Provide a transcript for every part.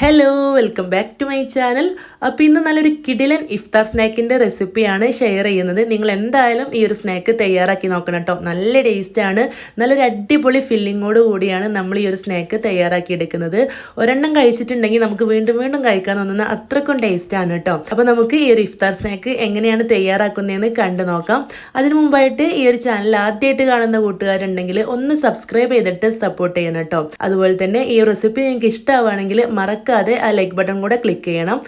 Hello welcome back to my channel. അപ്പോൾ ഇന്ന് നല്ലൊരു കിടിലൻ ഇഫ്താർ സ്നാക്കിൻ്റെ റെസിപ്പിയാണ് ഷെയർ ചെയ്യുന്നത്. നിങ്ങൾ എന്തായാലും ഈ ഒരു സ്നാക്ക് തയ്യാറാക്കി നോക്കണം കേട്ടോ. നല്ല ടേസ്റ്റാണ്, നല്ലൊരു അടിപൊളി ഫില്ലിങ്ങോട് കൂടിയാണ് നമ്മൾ ഈ ഒരു സ്നാക്ക് തയ്യാറാക്കി എടുക്കുന്നത്. ഒരെണ്ണം കഴിച്ചിട്ടുണ്ടെങ്കിൽ നമുക്ക് വീണ്ടും വീണ്ടും കഴിക്കാൻ തോന്നുന്ന അത്രക്കും ടേസ്റ്റാണ് കേട്ടോ. അപ്പോൾ നമുക്ക് ഈ ഒരു ഇഫ്താർ സ്നാക്ക് എങ്ങനെയാണ് തയ്യാറാക്കുന്നതെന്ന് കണ്ടു നോക്കാം. അതിനു മുമ്പായിട്ട് ഈ ഒരു ചാനൽ ആദ്യമായിട്ട് കാണുന്ന കൂട്ടുകാരുണ്ടെങ്കിൽ ഒന്ന് സബ്സ്ക്രൈബ് ചെയ്തിട്ട് സപ്പോർട്ട് ചെയ്യണം കേട്ടോ. അതുപോലെ തന്നെ ഈ റെസിപ്പി നിങ്ങൾക്ക് ഇഷ്ടമാവുകയാണെങ്കിൽ മറക്കാതെ ആ ലൈക്ക് ബട്ടൺ കൂടെ ക്ലിക്ക് ചെയ്യണം.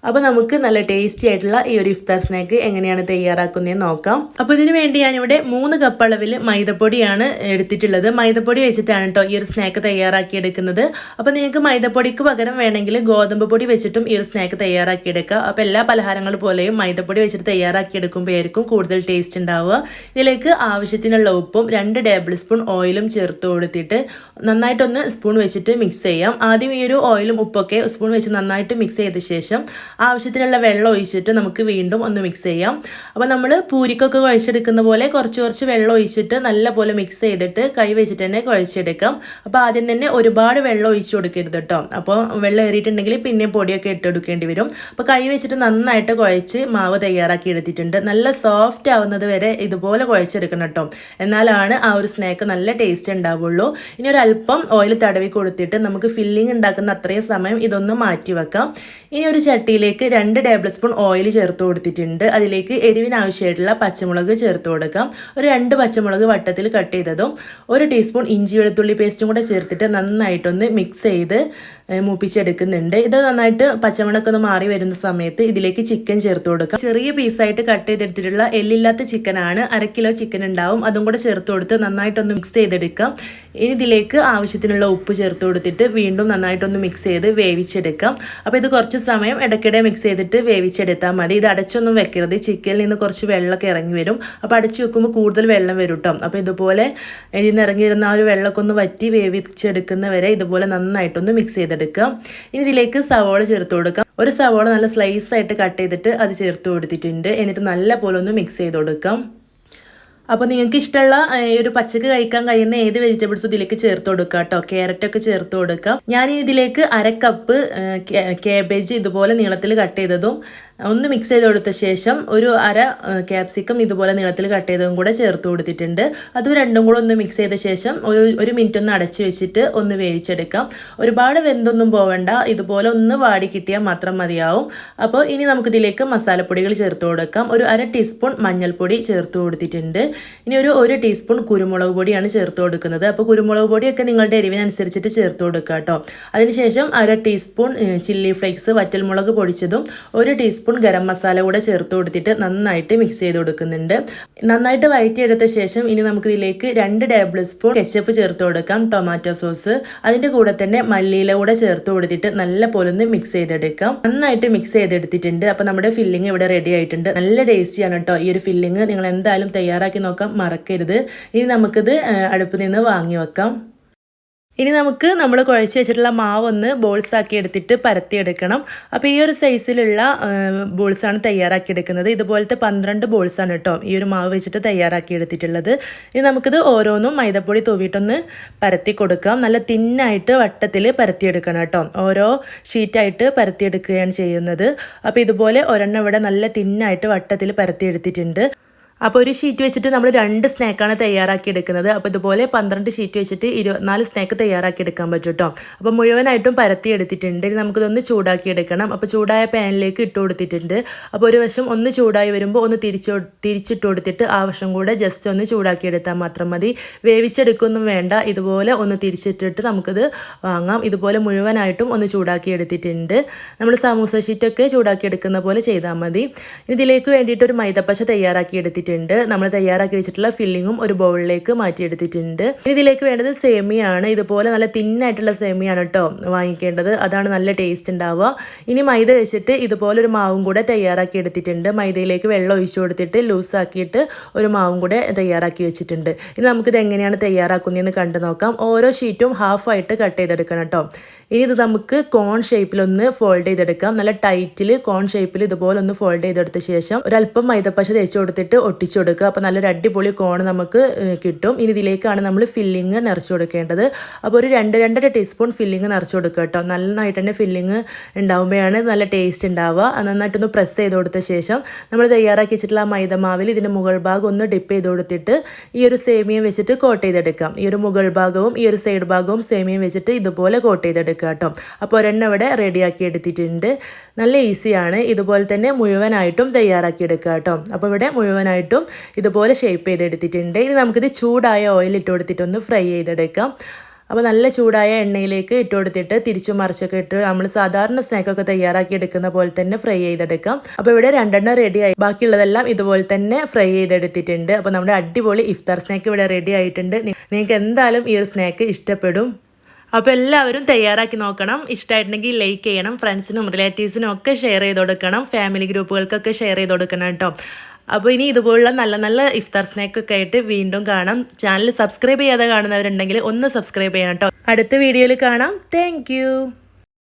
അപ്പോൾ നമുക്ക് നല്ല ടേസ്റ്റി ആയിട്ടുള്ള ഈ ഒരു ഇഫ്താർ സ്നാക്ക് എങ്ങനെയാണ് തയ്യാറാക്കുന്നതെന്ന് നോക്കാം. അപ്പോൾ ഇതിനു വേണ്ടി ഞാനിവിടെ 3 കപ്പ് അളവിൽ മൈദപ്പൊടിയാണ് എടുത്തിട്ടുള്ളത്. മൈദപ്പൊടി വെച്ചിട്ടാണ് കേട്ടോ ഈ ഒരു സ്നാക്ക് തയ്യാറാക്കി എടുക്കുന്നത്. അപ്പോൾ നിങ്ങൾക്ക് മൈദപ്പൊടിക്ക് പകരം വേണമെങ്കിൽ ഗോതമ്പ് പൊടി വെച്ചിട്ടും ഈ ഒരു സ്നാക്ക് തയ്യാറാക്കി എടുക്കുക. അപ്പോൾ എല്ലാ പലഹാരങ്ങൾ പോലെയും മൈദപ്പൊടി വെച്ചിട്ട് തയ്യാറാക്കി എടുക്കുമ്പോഴായിരിക്കും കൂടുതൽ ടേസ്റ്റ് ഉണ്ടാവുക. ഇതിലേക്ക് ആവശ്യത്തിനുള്ള ഉപ്പും 2 ടേബിൾ സ്പൂൺ ഓയിലും ചേർത്ത് കൊടുത്തിട്ട് നന്നായിട്ടൊന്ന് സ്പൂൺ വെച്ചിട്ട് മിക്സ് ചെയ്യാം. ആദ്യം ഈ ഒരു ഓയിലും ഉപ്പൊക്കെ സ്പൂൺ വെച്ച് നന്നായിട്ട് മിക്സ് ചെയ്ത ശേഷം ആവശ്യത്തിനുള്ള വെള്ളം ഒഴിച്ചിട്ട് നമുക്ക് വീണ്ടും ഒന്ന് മിക്സ് ചെയ്യാം. അപ്പോൾ നമ്മൾ പൂരിക്കൊക്കെ കുഴച്ചെടുക്കുന്ന പോലെ കുറച്ച് വെള്ളം ഒഴിച്ചിട്ട് നല്ല പോലെ മിക്സ് ചെയ്തിട്ട് കൈ വെച്ചിട്ട് തന്നെ കുഴച്ചെടുക്കാം. അപ്പോൾ ആദ്യം തന്നെ ഒരുപാട് വെള്ളം ഒഴിച്ചു കൊടുക്കരുത് കേട്ടോ. അപ്പോൾ വെള്ളം ഏറിയിട്ടുണ്ടെങ്കിൽ പിന്നെ പൊടിയൊക്കെ ഇട്ടെടുക്കേണ്ടി വരും. അപ്പോൾ കൈ വെച്ചിട്ട് നന്നായിട്ട് കുഴച്ച് മാവ് തയ്യാറാക്കി എടുത്തിട്ടുണ്ട്. നല്ല സോഫ്റ്റ് ആവുന്നത് വരെ ഇതുപോലെ കുഴച്ചെടുക്കണം കേട്ടോ. എന്നാലാണ് ആ ഒരു സ്നാക്ക് നല്ല ടേസ്റ്റ് ഉണ്ടാവുള്ളൂ. ഇനി ഒരു അല്പം ഓയിൽ തടവി കൊടുത്തിട്ട് നമുക്ക് ഫില്ലിംഗ് ഉണ്ടാക്കുന്ന അത്രയും സമയം ഇതൊന്ന് മാറ്റി വെക്കാം. ഇനി ഒരു ചട്ടിയിലേക്ക് 2 ടേബിൾ സ്പൂൺ ഓയിൽ ചേർത്ത് കൊടുത്തിട്ടുണ്ട്. അതിലേക്ക് എരിവിനാവശ്യമായിട്ടുള്ള പച്ചമുളക് ചേർത്ത് കൊടുക്കാം. ഒരു 2 പച്ചമുളക് വട്ടത്തിൽ കട്ട് ചെയ്തതും 1 ടീസ്പൂൺ ഇഞ്ചി വെളുത്തുള്ളി പേസ്റ്റും കൂടെ ചേർത്തിട്ട് നന്നായിട്ടൊന്ന് മിക്സ് ചെയ്ത് മൂപ്പിച്ചെടുക്കുന്നുണ്ട്. ഇത് നന്നായിട്ട് പച്ചമുളകൊക്കെ ഒന്ന് മാറി വരുന്ന സമയത്ത് ഇതിലേക്ക് ചിക്കൻ ചേർത്ത് കൊടുക്കാം. ചെറിയ പീസായിട്ട് കട്ട് ചെയ്തെടുത്തിട്ടുള്ള എല്ലില്ലാത്ത ചിക്കനാണ്. 1/2 കിലോ ചിക്കൻ ഉണ്ടാവും. അതും കൂടെ ചേർത്ത് കൊടുത്ത് നന്നായിട്ടൊന്ന് മിക്സ് ചെയ്തെടുക്കാം. ഇനി ഇതിലേക്ക് ആവശ്യത്തിനുള്ള ഉപ്പ് ചേർത്ത് കൊടുത്തിട്ട് വീണ്ടും നന്നായിട്ടൊന്ന് മിക്സ് ചെയ്ത് വേവിച്ചെടുക്കാം. അപ്പോൾ ഇത് കുറച്ച് സമയം ഇടയ്ക്കിടെ മിക്സ് ചെയ്തിട്ട് വേവിച്ചെടുത്താൽ മതി. ഇത് അടച്ചൊന്നും വെക്കരുത്. ചിക്കനിൽ നിന്ന് കുറച്ച് വെള്ളമൊക്കെ ഇറങ്ങി വരും. അപ്പോൾ അടച്ചു വെക്കുമ്പോൾ കൂടുതൽ വെള്ളം വരും കേട്ടോ. അപ്പോൾ ഇതുപോലെ ഇതിൽ നിന്ന് ഇറങ്ങി വരുന്ന ആ ഒരു വെള്ളമൊക്കെ ഒന്ന് വറ്റി വേവിച്ചെടുക്കുന്നവരെ ഇതുപോലെ നന്നായിട്ടൊന്ന് മിക്സ് ചെയ്തെടുക്കാം. ഇനി ഇതിലേക്ക് സവോള ചേർത്ത് കൊടുക്കാം. ഒരു സവോള നല്ല സ്ലൈസ് ആയിട്ട് കട്ട് ചെയ്തിട്ട് അത് ചേർത്ത് കൊടുത്തിട്ടുണ്ട്. എന്നിട്ട് നല്ല പോലെ ഒന്ന് മിക്സ് ചെയ്ത് കൊടുക്കാം. അപ്പോൾ നിങ്ങൾക്ക് ഇഷ്ടമുള്ള ഒരു പച്ചക്ക് കഴിക്കാൻ കഴിയുന്ന ഏത് വെജിറ്റബിൾസും ഇതിലേക്ക് ചേർത്ത് കൊടുക്കുക കേട്ടോ. ക്യാരറ്റൊക്കെ ചേർത്ത് കൊടുക്കാം. ഞാൻ ഇതിലേക്ക് 1/2 കപ്പ് ക്യാബേജ് ഇതുപോലെ നീളത്തിൽ കട്ട് ചെയ്തതും ഒന്ന് മിക്സ് ചെയ്ത് കൊടുത്ത ശേഷം ഒരു 1/2 ക്യാപ്സിക്കം ഇതുപോലെ നീളത്തിൽ കട്ട് ചെയ്തതും കൂടെ ചേർത്ത് കൊടുത്തിട്ടുണ്ട്. അതും രണ്ടും കൂടെ ഒന്ന് മിക്സ് ചെയ്ത ശേഷം ഒരു മിനിറ്റ് ഒന്ന് അടച്ചു വെച്ചിട്ട് ഒന്ന് വേവിച്ചെടുക്കാം. ഒരുപാട് വെന്തൊന്നും പോവേണ്ട, ഇതുപോലെ ഒന്ന് വാടി കിട്ടിയാൽ മാത്രം മതിയാവും. അപ്പോൾ ഇനി നമുക്കിതിലേക്ക് മസാലപ്പൊടികൾ ചേർത്ത് കൊടുക്കാം. ഒരു 1/2 ടീസ്പൂൺ മഞ്ഞൾപ്പൊടി ചേർത്ത് കൊടുത്തിട്ടുണ്ട്. ഇനി ഒരു 1 ടീസ്പൂൺ കുരുമുളക് പൊടിയാണ് ചേർത്ത് കൊടുക്കുന്നത്. അപ്പോൾ കുരുമുളക് പൊടിയൊക്കെ നിങ്ങളുടെ എരിവിനനുസരിച്ചിട്ട് ചേർത്ത് കൊടുക്കുക കേട്ടോ. അതിനുശേഷം 1/2 ടീസ്പൂൺ ചില്ലി ഫ്ലേക്സ് വറ്റൽമുളക് പൊടിച്ചതും 1 ടീസ്പൂൺ ഗരം മസാല കൂടെ ചേർത്ത് കൊടുത്തിട്ട് നന്നായിട്ട് മിക്സ് ചെയ്ത് കൊടുക്കുന്നുണ്ട്. നന്നായിട്ട് വഴറ്റിയെടുത്ത ശേഷം ഇനി നമുക്ക് ഇതിലേക്ക് 2 ടേബിൾ സ്പൂൺ കെച്ചപ്പ് ചേർത്ത് കൊടുക്കാം, ടൊമാറ്റോ സോസ്. അതിൻ്റെ കൂടെ തന്നെ മല്ലിയില കൂടെ ചേർത്ത് കൊടുത്തിട്ട് നല്ല പോലെ ഒന്ന് മിക്സ് ചെയ്തെടുക്കാം. നന്നായിട്ട് മിക്സ് ചെയ്തെടുത്തിട്ടുണ്ട്. അപ്പോൾ നമ്മുടെ ഫില്ലിങ് ഇവിടെ റെഡി ആയിട്ടുണ്ട്. നല്ല ടേസ്റ്റിയാണ് കേട്ടോ ഈ ഒരു ഫില്ലിങ്. നിങ്ങൾ എന്തായാലും തയ്യാറാക്കി നോക്കാം, മറക്കരുത്. ഇനി നമുക്കിത് അടുപ്പിൽ നിന്ന് വാങ്ങി വെക്കാം. ഇനി നമുക്ക് നമ്മൾ കുഴച്ച് വെച്ചിട്ടുള്ള മാവ് ഒന്ന് ബോൾസ് ആക്കി എടുത്തിട്ട് പരത്തിയെടുക്കണം. അപ്പോൾ ഈ ഒരു സൈസിലുള്ള ബോൾസാണ് തയ്യാറാക്കി എടുക്കുന്നത്. ഇതുപോലത്തെ 12 ബോൾസാണ് കേട്ടോ ഈ ഒരു മാവ് വെച്ചിട്ട് തയ്യാറാക്കി എടുത്തിട്ടുള്ളത്. ഇനി നമുക്കിത് ഓരോന്നും മൈദപ്പൊടി തൂവിയിട്ടൊന്ന് പരത്തി കൊടുക്കാം. നല്ല തിന്നായിട്ട് വട്ടത്തിൽ പരത്തിയെടുക്കണം കേട്ടോ. ഓരോ ഷീറ്റായിട്ട് പരത്തിയെടുക്കുകയാണ് ചെയ്യുന്നത്. അപ്പോൾ ഇതുപോലെ ഒരെണ്ണം ഇവിടെ നല്ല തിന്നായിട്ട് വട്ടത്തിൽ പരത്തിയെടുത്തിട്ടുണ്ട്. അപ്പോൾ ഒരു ഷീറ്റ് വെച്ചിട്ട് നമ്മൾ 2 സ്നാക്കാണ് തയ്യാറാക്കി എടുക്കുന്നത്. അപ്പോൾ ഇതുപോലെ 12 ഷീറ്റ് വെച്ചിട്ട് 24 സ്നാക്ക് തയ്യാറാക്കി എടുക്കാൻ പറ്റും കേട്ടോ. അപ്പോൾ മുഴുവനായിട്ടും പരത്തി എടുത്തിട്ടുണ്ട്. ഇനി നമുക്കിതൊന്ന് ചൂടാക്കി എടുക്കണം. അപ്പോൾ ചൂടായ പാനിലേക്ക് ഇട്ട് കൊടുത്തിട്ടുണ്ട്. അപ്പോൾ ഒരു വശം ഒന്ന് ചൂടായി വരുമ്പോൾ ഒന്ന് തിരിച്ചിട്ട് കൊടുത്തിട്ട് ആ വശം കൂടെ ജസ്റ്റ് ഒന്ന് ചൂടാക്കി എടുത്താൽ മാത്രം മതി. വേവിച്ചെടുക്കൊന്നും വേണ്ട. ഇതുപോലെ ഒന്ന് തിരിച്ചിട്ടിട്ട് നമുക്കിത് വാങ്ങാം. ഇതുപോലെ മുഴുവനായിട്ടും ഒന്ന് ചൂടാക്കി എടുത്തിട്ടുണ്ട്. നമ്മൾ സമൂസ ഷീറ്റൊക്കെ ചൂടാക്കി എടുക്കുന്ന പോലെ ചെയ്താൽ മതി. ഇതിലേക്ക് വേണ്ടിയിട്ട് ഒരു മൈദപ്പശ തയ്യാറാക്കി എടുത്തിട്ടുണ്ട്. നമ്മൾ തയ്യാറാക്കി വെച്ചിട്ടുള്ള ഫില്ലിങ്ങും ഒരു ബൗളിലേക്ക് മാറ്റിയെടുത്തിട്ടുണ്ട്. ഇതിലേക്ക് വേണ്ടത് സേമിയാണ്. ഇതുപോലെ നല്ല തിന്നായിട്ടുള്ള സേമിയാണ് കേട്ടോ വാങ്ങിക്കേണ്ടത്. അതാണ് നല്ല ടേസ്റ്റ് ഉണ്ടാവുക. ഇനി മൈദ വെച്ചിട്ട് ഇതുപോലെ ഒരു മാവും കൂടെ തയ്യാറാക്കി എടുത്തിട്ടുണ്ട്. മൈദയിലേക്ക് വെള്ളം ഒഴിച്ചു കൊടുത്തിട്ട് ലൂസാക്കിയിട്ട് ഒരു മാവും കൂടെ തയ്യാറാക്കി വെച്ചിട്ടുണ്ട്. ഇനി നമുക്കിത് എങ്ങനെയാണ് തയ്യാറാക്കുന്നതെന്ന് കണ്ടു നോക്കാം. ഓരോ ഷീറ്റും ഹാഫായിട്ട് കട്ട് ചെയ്തെടുക്കണം കേട്ടോ. ഇനി ഇത് നമുക്ക് കോൺ ഷേപ്പിലൊന്ന് ഫോൾഡ് ചെയ്തെടുക്കാം. നല്ല ടൈറ്റിൽ കോൺ ഷേപ്പിൽ ഇതുപോലെ ഒന്ന് ഫോൾഡ് ചെയ്തെടുത്ത ശേഷം ഒരല്പം മൈദപ്പശ തേച്ച് കൊടുത്തിട്ട് ഒട്ടിച്ചു കൊടുക്കുക. അപ്പോൾ നല്ലൊരു അടിപൊളി കോൺ നമുക്ക് കിട്ടും. ഇനി ഇതിലേക്കാണ് നമ്മൾ ഫില്ലിങ് നിറച്ച് കൊടുക്കേണ്ടത്. അപ്പോൾ ഒരു 2-2.5 ടീസ്പൂൺ ഫില്ലിങ് നിറച്ച് കൊടുക്കുക കേട്ടോ. നന്നായിട്ട് തന്നെ ഫില്ലിങ് ഉണ്ടാകുമ്പോഴാണ് നല്ല ടേസ്റ്റ് ഉണ്ടാവുക. നന്നായിട്ടൊന്ന് പ്രസ് ചെയ്ത് കൊടുത്ത ശേഷം നമ്മൾ തയ്യാറാക്കി വെച്ചിട്ടുള്ള ആ മൈദമാവിൽ ഇതിൻ്റെ മുകൾ ഭാഗം ഒന്ന് ഡിപ്പ് ചെയ്ത് കൊടുത്തിട്ട് ഈ ഒരു സേമിയ വെച്ചിട്ട് കോട്ട് ചെയ്തെടുക്കാം. ഈ ഒരു മുകൾ ഭാഗവും ഈ ഒരു സൈഡ് ഭാഗവും സേമിയ വെച്ചിട്ട് ഇതുപോലെ കോട്ട് ചെയ്തെടുക്കുക കേട്ടോ. അപ്പോൾ ഒരെണ്ണം ഇവിടെ റെഡിയാക്കി എടുത്തിട്ടുണ്ട്. നല്ല ഈസിയാണ്. ഇതുപോലെ തന്നെ മുഴുവനായിട്ടും തയ്യാറാക്കി എടുക്കുക കേട്ടോ. അപ്പോൾ ഇവിടെ മുഴുവനായിട്ടും ഇതുപോലെ ഷേപ്പ് ചെയ്തെടുത്തിട്ടുണ്ട്. ഇനി നമുക്കിത് ചൂടായ ഓയിൽ ഇട്ട് കൊടുത്തിട്ടൊന്ന് ഫ്രൈ ചെയ്തെടുക്കാം. അപ്പോൾ നല്ല ചൂടായ എണ്ണയിലേക്ക് ഇട്ട് കൊടുത്തിട്ട് തിരിച്ചു മറിച്ചൊക്കെ ഇട്ട് നമ്മൾ സാധാരണ സ്നാക്കൊക്കെ തയ്യാറാക്കി എടുക്കുന്ന പോലെ തന്നെ ഫ്രൈ ചെയ്തെടുക്കാം. അപ്പോൾ ഇവിടെ 2 റെഡിയായി. ബാക്കിയുള്ളതെല്ലാം ഇതുപോലെ തന്നെ ഫ്രൈ ചെയ്തെടുത്തിട്ടുണ്ട്. അപ്പോൾ നമ്മുടെ അടിപൊളി ഇഫ്താർ സ്നാക്ക് ഇവിടെ റെഡി ആയിട്ടുണ്ട്. നിങ്ങൾക്ക് എന്തായാലും ഈ ഒരു സ്നാക്ക് ഇഷ്ടപ്പെടും. അപ്പോൾ എല്ലാവരും തയ്യാറാക്കി നോക്കണം. ഇഷ്ടമായിട്ടുണ്ടെങ്കിൽ ലൈക്ക് ചെയ്യണം. ഫ്രണ്ട്സിനും റിലേറ്റീവ്സിനും ഒക്കെ ഷെയർ ചെയ്ത് കൊടുക്കണം. ഫാമിലി ഗ്രൂപ്പുകൾക്കൊക്കെ ഷെയർ ചെയ്ത് കൊടുക്കണം കേട്ടോ. അപ്പോൾ ഇനി ഇതുപോലുള്ള നല്ല നല്ല ഇഫ്താർ സ്നാക്കൊക്കെ ആയിട്ട് വീണ്ടും കാണാം. ചാനൽ സബ്സ്ക്രൈബ് ചെയ്യാതെ കാണുന്നവരുണ്ടെങ്കിൽ ഒന്ന് സബ്സ്ക്രൈബ് ചെയ്യണം കേട്ടോ. അടുത്ത വീഡിയോയിൽ കാണാം. താങ്ക്